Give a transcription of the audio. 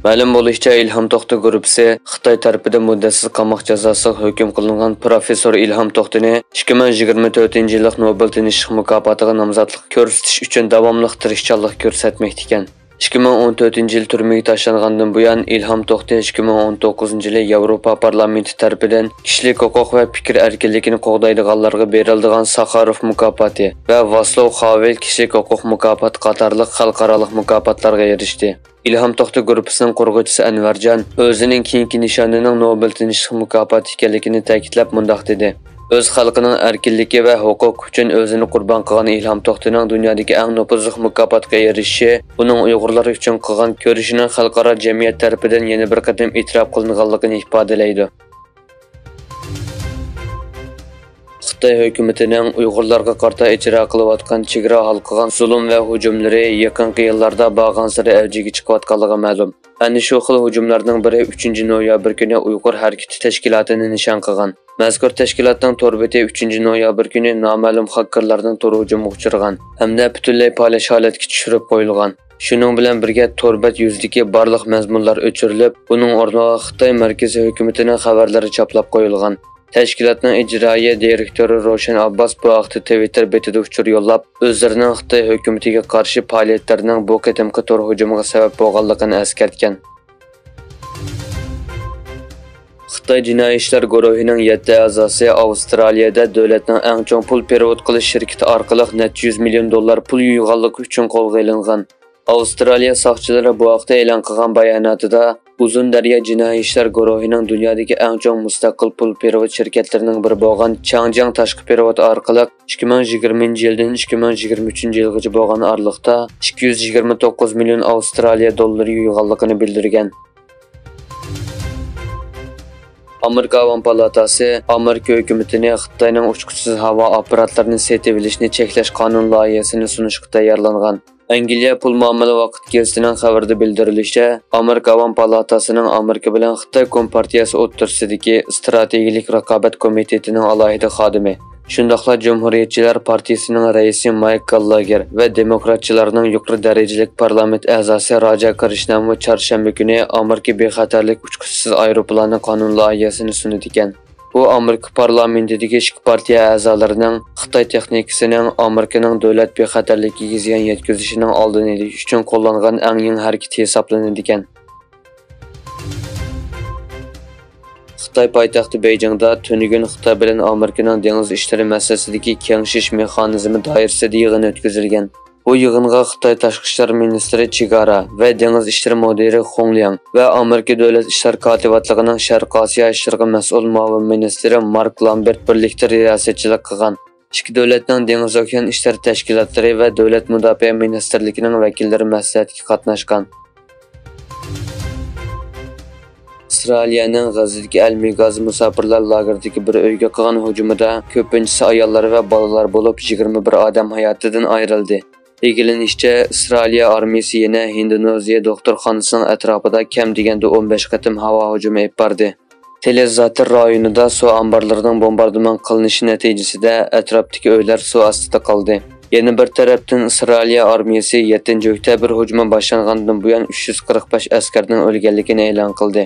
Ma'lum bo'lishicha, Ilhom To'xta guruhi Xitoy tarafidan muddatsiz qamoq jazosiga hukm qilingan professor Ilhom To'xtani 2024-yillik Nobel tinchlik mukofotiga nomzodlik ko'rsatish uchun davomli tirishchanlik ko'rsatmoqda ekan. 2014-yil turmaga tashlangandan buyon Ilhom To'xta 2019-yil Yevropa parlamenti tarafidan kishilik huquq va fikr erkinligini qo'g'daydiganlarga beriladigan Sakharov mukofoti va Václav Havel kishilik huquq mukofoti qatorliq xalqaro mukofotlarga erishdi. Ilhom To'xta guruhining qurg'uvchisi Anvarjon o'zining keyingi nishonining Nobel tinchlik mukofoti ekanligini ta'kidlab mundaq dedi: O'z xalqining erkinligi va huquq uchun o'zini qurbon qilgan Ilhom To'xtaning dunyodagi eng nufuzli mukofotga erishishi, uning Uyg'urlar uchun qilgan ko'rishining xalqaro jamiyat tomonidan yana bir qadam e'tirof qilinganligini ifodalaydi. Xitoy hukumatining Uyg'urlarga qarata ijro qilayotgan chegara halqagan zulm va hujumlari yaqinqi yillarda borgan-sari avjiga chiqayotganligi ma'lum. Ana shu xil hujumlarning biri 3-noyabr kuni Uyg'ur harakati tashkilotini nishon qilgan. Mazkur tashkilotning to'rbeti 3-noyabr kuni noma'lum xakerlarning to'r hujumiga uchragan hamda butunlay polish holatga tushirib qo'yilgan. Shuning bilan birga to'rbat yuzidagi barliq mazmunlar o'chirilib, uning o'rniga Xitoy markaziy hukumatining xabarlari choplab qo'yilgan. Tashkilotning ijroiya direktori Roshan Abbas bu haqda Twitter betida uchur yo'llab, o'zlarining Xitoy hukumatiga qarshi faoliyatlarining bu qatimqi to'r hujumiga sabab bo'lganligini eskartgan. Xitoy jinoiy ishlar guruhining 7 a'zosi Avstraliyada davlatning eng chong pul perevod qilish shirkati orqali necha 100 million dollar pul yuyganligi uchun qo'lga olingan. Avstraliya soqchilari bu haqda e'lon qilgan bayonotida Uzun daryo jinoiy ishlar guruhining dunyodagi eng chong mustaqil pul perevod shirkatlarining biri bo'lgan Changjiang tashqi perevod orqali 2020-yildan 2023-yilgacha bo'lgan oralikda 229 million Avstraliya dollari yuyganligini bildirgan. Amerika Avam palatasi Amerika hukumatini Xitoyning uchquchsiz havo apparatlarini sotib olishni cheklash qonun loyihasini sunishga tayyorlangan. Angliya pul muomala vaqt gazetining xabarida bildirilishicha, Amerika Avam palatasining Amerika bilan Xitoy kompartiyasi o'rtasidagi strategik raqobat komitetining alohida xodimi, shundaqla Cumhuriyetchilar partiyasining raisi Mike Gallagher va demokratchilarning yuqori darajali parlament a'zosi Raja Krishnamurti chorshanba kuni Amerika bexatarlik uchquchsiz aeroplani qonun loyihasini sunadi ekan. Bu Amerika parlamentidagi ikki partiya a'zolarining Xitoy texnikasining Amerikaning davlat bexatarligiga ziyon yetkazishining oldini olish uchun qo'llangan eng yangi harakat hisoblanadi ekan. Xitoy poytaxti Beijingda tunugun Xitoy bilan Amerikaning dengiz ishlari masalasidagi kengashish mexanizmi doirasida yig'in o'tkazilgan. Bu yig'inga Xitoy tashqi ishlar ministri Chigara va dengiz ishlari mudiri Hong Liang va Amerika davlat ishlar kotibiyatining Sharq Osiyo ishlariga mas'ul muavin ministri Mark Lambert birlikda riyosatchilik qilgan. Ikki davlatning dengiz okean ishlar tashkilotlari va davlat mudofaa ministrligining vakillari maslahatga qatnashgan. Avstraliyaning G'azadagi Almigaz musofirlar lageridagi bir uyga qilgan hujumida ko'pinchisi ayollar va bolalar bo'lib 21 odam hayotidan ayrildi. Egilinishcha, Avstraliya armiyasi yana Indoneziya doktorxonasining atrofida kam deganda 15 qatim havo hujumi olib bordi. Telezator rayonida suv omborlarining bombardimon qilinishi natijasida atrofdagi uylar suv ostida qoldi. Yana bir tarafdan Avstraliya armiyasi 7-oktyabr hujumi boshlangandan buyon 345 askarning o'lganligini e'lon qildi.